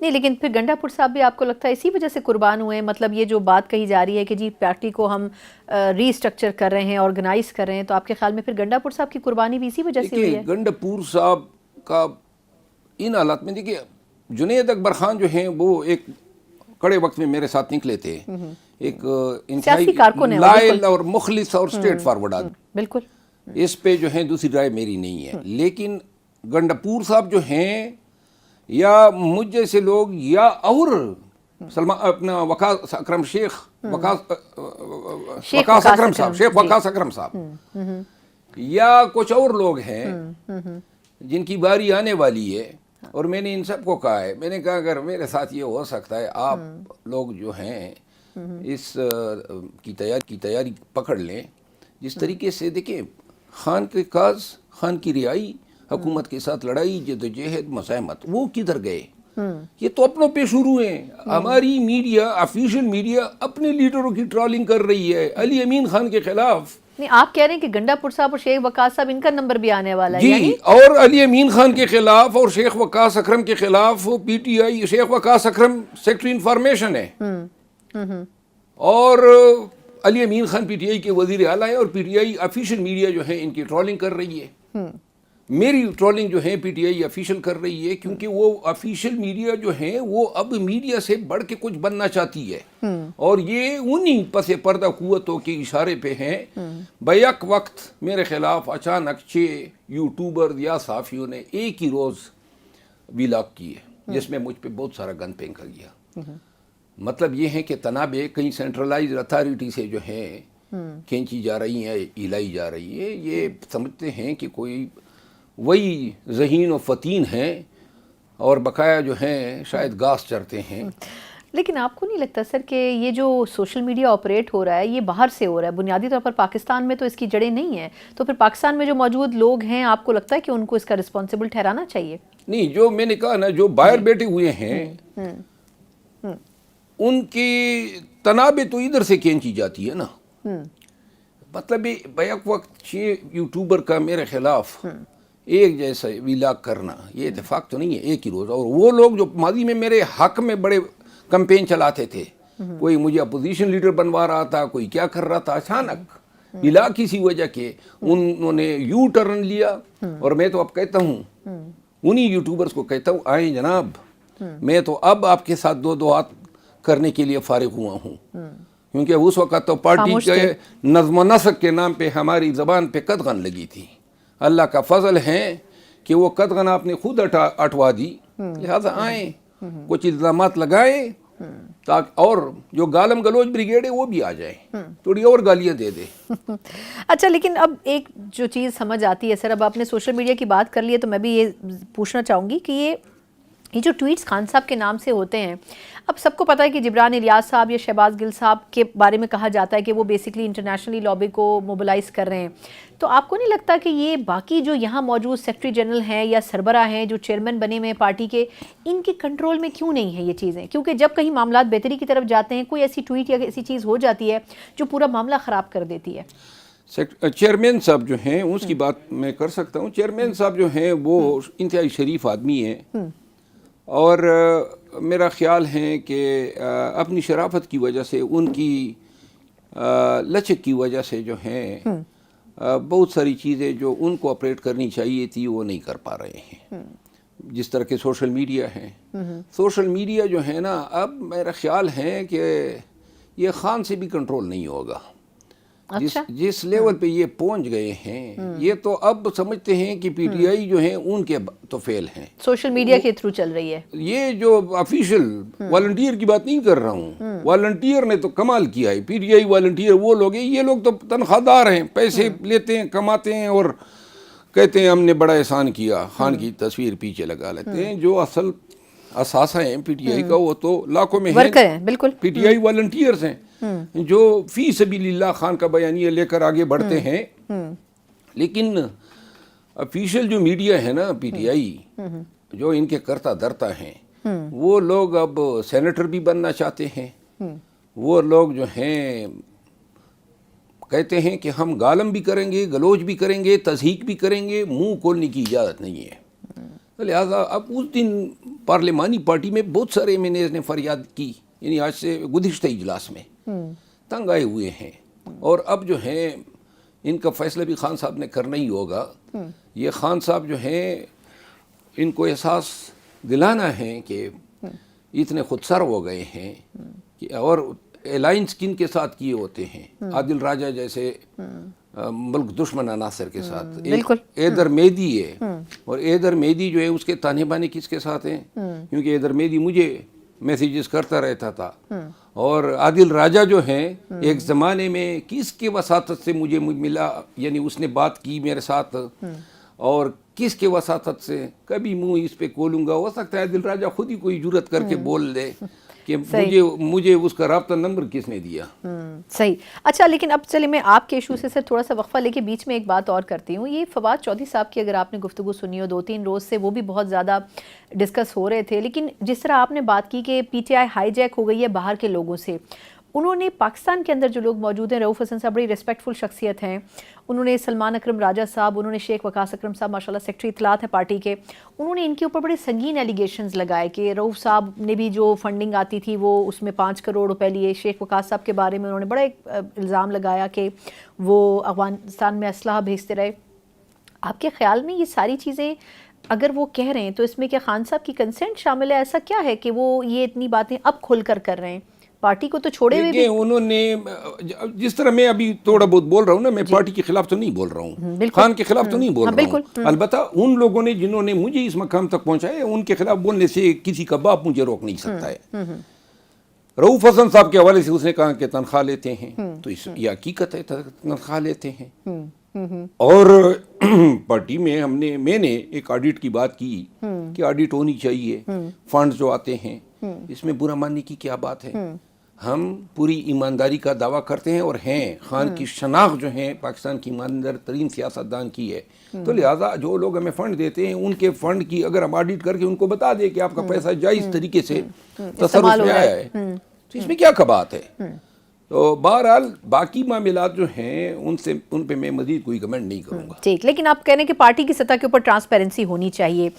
نہیں لیکن پھر گنڈاپور صاحب بھی آپ کو لگتا ہے اسی وجہ سے قربان ہوئے ہیں؟ مطلب یہ جو بات کہی جا رہی ہے کہ جی پارٹی کو ہم ری اسٹرکچر کر رہے ہیں، آرگنائز کر رہے ہیں، تو آپ کے خیال میں پھر گنڈاپور صاحب کی قربانی بھی اسی وجہ سے ہوئی ہے؟ گنڈاپور صاحب کا ان حالات میں دیکھیے، جنید اکبر خان جو ہیں وہ ایک کڑے وقت میں میرے ساتھ نکلے تھے، ایک انتہائی لائل اور مخلص اور اسٹریٹ فارورڈ آدمی، بالکل اس پہ جو ہے دوسری رائے میری نہیں ہے۔ لیکن گنڈاپور صاحب جو ہیں یا مجھ جیسے لوگ یا اور اپنا وقاص اکرم صاحب یا کچھ اور لوگ ہیں جن کی باری آنے والی ہے، اور میں نے ان سب کو کہا ہے، میں نے کہا اگر میرے ساتھ یہ ہو سکتا ہے، آپ لوگ جو ہیں اس کی تیاری پکڑ لیں۔ جس طریقے سے دیکھیں، خان کے کاز، خان کی رہائی، حکومت کے ساتھ لڑائی، جدوجہد، مزاحمت، وہ کدھر گئے؟ یہ تو اپنوں پہ شروع ہیں۔ ہماری میڈیا، آفیشیل میڈیا اپنے لیڈروں کی ٹرالنگ کر رہی ہے علی امین خان کے خلاف۔ نہیں، آپ کہہ رہے ہیں کہ گنڈاپور صاحب اور شیخ وقاص صاحب ان کا نمبر بھی آنے والا ہے؟ جی، اور علی امین خان کے خلاف اور شیخ وقاص اکرم کے خلاف پی ٹی آئی، شیخ وقاص اکرم سیکٹری انفارمیشن ہے، اور علی امین خان پی ٹی آئی کے وزیر اعلیٰ ہیں، اور پی ٹی آئی آفیشیل میڈیا جو ہے ان کی ٹرولنگ کر رہی ہے۔ میری ٹرولنگ جو ہے پی ٹی آئی آفیشیل کر رہی ہے، کیونکہ وہ آفیشیل میڈیا جو ہے وہ اب میڈیا سے بڑھ کے کچھ بننا چاہتی ہے، اور یہ انہی پس پردہ قوتوں کے اشارے پہ ہیں۔ بیک وقت میرے خلاف اچانک 6 یوٹیوبر یا صحافیوں نے ایک ہی روز ویلاگ کیے جس میں مجھ پہ بہت سارا گن پھینکا گیا۔ مطلب یہ ہے کہ تنابیں کہیں سینٹرلائز اتھارٹی سے جو ہے کھینچی جا رہی ہیں، ہلائی جا رہی ہے۔ یہ سمجھتے ہیں کہ کوئی وہی ذہین و فتین ہیں، اور بقایا جو ہیں شاید گھاس چرتے ہیں۔ لیکن آپ کو نہیں لگتا سر کہ یہ جو سوشل میڈیا آپریٹ ہو رہا ہے یہ باہر سے ہو رہا ہے؟ بنیادی طور پر پاکستان میں تو اس کی جڑیں نہیں ہیں، تو پھر پاکستان میں جو موجود لوگ ہیں، آپ کو لگتا ہے کہ ان کو اس کا رسپانسبل ٹھہرانا چاہیے؟ نہیں، جو میں نے کہا نا، جو باہر بیٹھے ہوئے ہیں ان کی تنابیں تو ادھر سے کھینچی جاتی ہے نا۔ مطلب بیک وقت 6 یوٹیوبر کا میرے خلاف ایک جیسا ویلاگ کرنا، یہ اتفاق تو نہیں ہے ایک ہی روز۔ اور وہ لوگ جو ماضی میں میرے حق میں بڑے کمپین چلاتے تھے، کوئی مجھے اپوزیشن لیڈر بنوا رہا تھا، کوئی کیا کر رہا تھا، اچانک بلا کسی وجہ کے انہوں نے یو ٹرن لیا۔ اور میں تو اب کہتا ہوں، انہی یوٹیوبرز کو کہتا ہوں، آئیں جناب، میں تو اب آپ کے ساتھ دو ہاتھ کرنے کے لیے فارغ ہوا ہوں، کیونکہ اس وقت تو پارٹی کے نظم و نسق کے نام پہ ہماری زبان پہ قدغن لگی تھی۔ اللہ کا فضل ہے کہ وہ قدغن آپ نے خود اٹھوا دی، لہذا آئیں، کچھ الزامات لگائیں، تاکہ اور جو گالم گلوچ بریگیڈ ہے وہ بھی آ جائیں، تھوڑی اور گالیاں دے دیں۔ اچھا، لیکن اب ایک جو چیز سمجھ آتی ہے سر، اب آپ نے سوشل میڈیا کی بات کر لی ہے تو میں بھی یہ پوچھنا چاہوں گی کہ یہ جو ٹویٹس خان صاحب کے نام سے ہوتے ہیں، اب سب کو پتہ ہے کہ جبران الیاس صاحب یا شہباز گل صاحب کے بارے میں کہا جاتا ہے کہ وہ بیسکلی انٹرنیشنلی لابی کو موبلائز کر رہے ہیں، تو آپ کو نہیں لگتا کہ یہ باقی جو یہاں موجود سیکرٹری جنرل ہیں یا سربراہ ہیں جو چیئرمین بنے ہوئے ہیں پارٹی کے، ان کے کنٹرول میں کیوں نہیں ہیں یہ چیزیں؟ کیونکہ جب کہیں معاملات بہتری کی طرف جاتے ہیں، کوئی ایسی ٹویٹ یا ایسی چیز ہو جاتی ہے جو پورا معاملہ خراب کر دیتی ہے۔ چیئرمین صاحب جو ہیں اس کی بات میں کر سکتا ہوں۔ چیئرمین صاحب جو ہیں وہ انتہائی شریف آدمی ہیں، اور میرا خیال ہے کہ اپنی شرافت کی وجہ سے، ان کی لچک کی وجہ سے جو ہیں بہت ساری چیزیں جو ان کو آپریٹ کرنی چاہیے تھی وہ نہیں کر پا رہے ہیں۔ جس طرح کے سوشل میڈیا ہے، سوشل میڈیا جو ہے نا، اب میرا خیال ہے کہ یہ خان سے بھی کنٹرول نہیں ہوگا۔ جس لیول پہ یہ پہنچ گئے ہیں، یہ تو اب سمجھتے ہیں کہ پی ٹی آئی جو ہیں ان کے تو فیل ہیں، سوشل میڈیا کے تھرو چل رہی ہے۔ یہ جو آفیشیل والنٹیئر کی بات نہیں کر رہا ہوں، والنٹیئر نے تو کمال کیا ہے۔ پی ٹی آئی والنٹیئر وہ لوگ ہیں، یہ لوگ تو تنخواہ دار ہیں، پیسے لیتے ہیں، کماتے ہیں، اور کہتے ہیں ہم نے بڑا احسان کیا، خان کی تصویر پیچھے لگا لیتے ہیں۔ جو اصل اثاثہ ہیں پی ٹی آئی کا وہ تو لاکھوں میں ہیں، بالکل پی ٹی آئی والنٹیئرز ہیں جو فی سبیل اللہ خان کا بیانیہ لے کر آگے بڑھتے ہیں۔ لیکن افیشیل جو میڈیا ہے نا، پی ٹی آئی، جو ان کے کرتا درتا ہیں، وہ لوگ اب سینیٹر بھی بننا چاہتے ہیں۔ وہ لوگ جو ہیں کہتے ہیں کہ ہم گالم بھی کریں گے، گلوچ بھی کریں گے، تضحیک بھی کریں گے، منہ کھولنے کی اجازت نہیں ہے۔ لہٰذا اب اس دن پارلیمانی پارٹی میں بہت سارے ایم این ایز نے فریاد کی، یعنی آج سے گزشتہ اجلاس میں تنگ آئے ہوئے ہیں، اور اب جو ہیں ان کا فیصلہ بھی خان صاحب نے کرنا ہی ہوگا۔ یہ خان صاحب جو ہیں ان کو احساس دلانا ہے کہ اتنے خودسر ہو گئے ہیں اور الائنس کن کے ساتھ کیے ہوتے ہیں، عادل راجہ جیسے ملک دشمن عناصر کے ساتھ، ایدر میدی ہے، اور ایدر میدی جو ہے اس کے تانے بانے کس کے ساتھ ہیں، کیونکہ ایدر میدی مجھے میسیجز کرتا رہتا تھا، اور عادل راجہ جو ہیں ایک زمانے میں کس کے وساطت سے مجھے ملا، یعنی اس نے بات کی میرے ساتھ، اور کس کے وساطت سے کبھی منہ اس پہ کھولوں گا، ہو سکتا ہے عادل راجہ خود ہی کوئی جرت کر کے بول دے کہ مجھے اس کا رابطہ نمبر کس نے دیا۔ صحیح۔ اچھا، لیکن اب چلے میں آپ کے ایشو سے تھوڑا سا وقفہ لے کے بیچ میں ایک بات اور کرتی ہوں۔ یہ فواد چودھری صاحب کی اگر آپ نے گفتگو سنی ہو 2-3 روز سے، وہ بھی بہت زیادہ ڈسکس ہو رہے تھے، لیکن جس طرح آپ نے بات کی کہ P T I hijack ہو گئی ہے باہر کے لوگوں سے، انہوں نے پاکستان کے اندر جو لوگ موجود ہیں، رؤوف حسن صاحب بڑی ریسپیکٹفل شخصیت ہیں، انہوں نے سلمان اکرم راجہ صاحب، انہوں نے شیخ وقاص اکرم صاحب ماشاءاللہ سیکٹری اطلاعات ہیں پارٹی کے، انہوں نے ان کے اوپر بڑے سنگین ایلیگیشنز لگائے کہ رؤوف صاحب نے بھی جو فنڈنگ آتی تھی وہ اس میں 5 کروڑ روپے لیے۔ شیخ وقاص صاحب کے بارے میں انہوں نے بڑا ایک الزام لگایا کہ وہ افغانستان میں اسلحہ بھیجتے رہے۔ آپ کے خیال میں یہ ساری چیزیں اگر وہ کہہ رہے ہیں تو اس میں کیا خان صاحب کی کنسنٹ شامل ہے؟ ایسا کیا ہے کہ وہ یہ اتنی باتیں اب کھل کر رہے ہیں؟ پارٹی کو تو چھوڑے ہوئے بھی انہوں نے، جس طرح میں ابھی تھوڑا بہت بول رہا ہوں نا، میں پارٹی کے خلاف تو نہیں بول رہا ہوں، خان کے خلاف تو نہیں بول رہا ہوں، البتہ ان لوگوں نے جنہوں نے مجھے اس مقام تک پہنچایا ان کے خلاف بولنے سے کسی کا باپ مجھے روک نہیں سکتا ہے۔ رؤوف حسن صاحب کے حوالے سے اس نے کہا کہ تنخواہ لیتے ہیں، تو یہ حقیقت ہے، تنخواہ لیتے ہیں، اور پارٹی میں میں نے ایک آڈٹ کی بات کی کہ آڈٹ ہونی چاہیے، فنڈ جو آتے ہیں اس میں برا ماننے کی کیا بات ہے؟ ہم پوری ایمانداری کا دعویٰ کرتے ہیں، اور ہیں خان کی شناخت جو ہے پاکستان کی ایماندار ترین سیاستدان کی ہے، تو لہٰذا جو لوگ ہمیں فنڈ دیتے ہیں ان کے فنڈ کی اگر ہم آڈٹ کر کے ان کو بتا دیں کہ آپ کا پیسہ جائز طریقے سے تصرف میں آیا ہے، تو اس میں کیا بات ہے؟ تو بہرحال باقی معاملات جو ہیں ان پہ میں مزید کوئی کمنٹ نہیں کروں گا۔ ٹھیک، لیکن آپ کہنے کہ پارٹی کی سطح کے اوپر ٹرانسپیرنسی ہونی چاہیے۔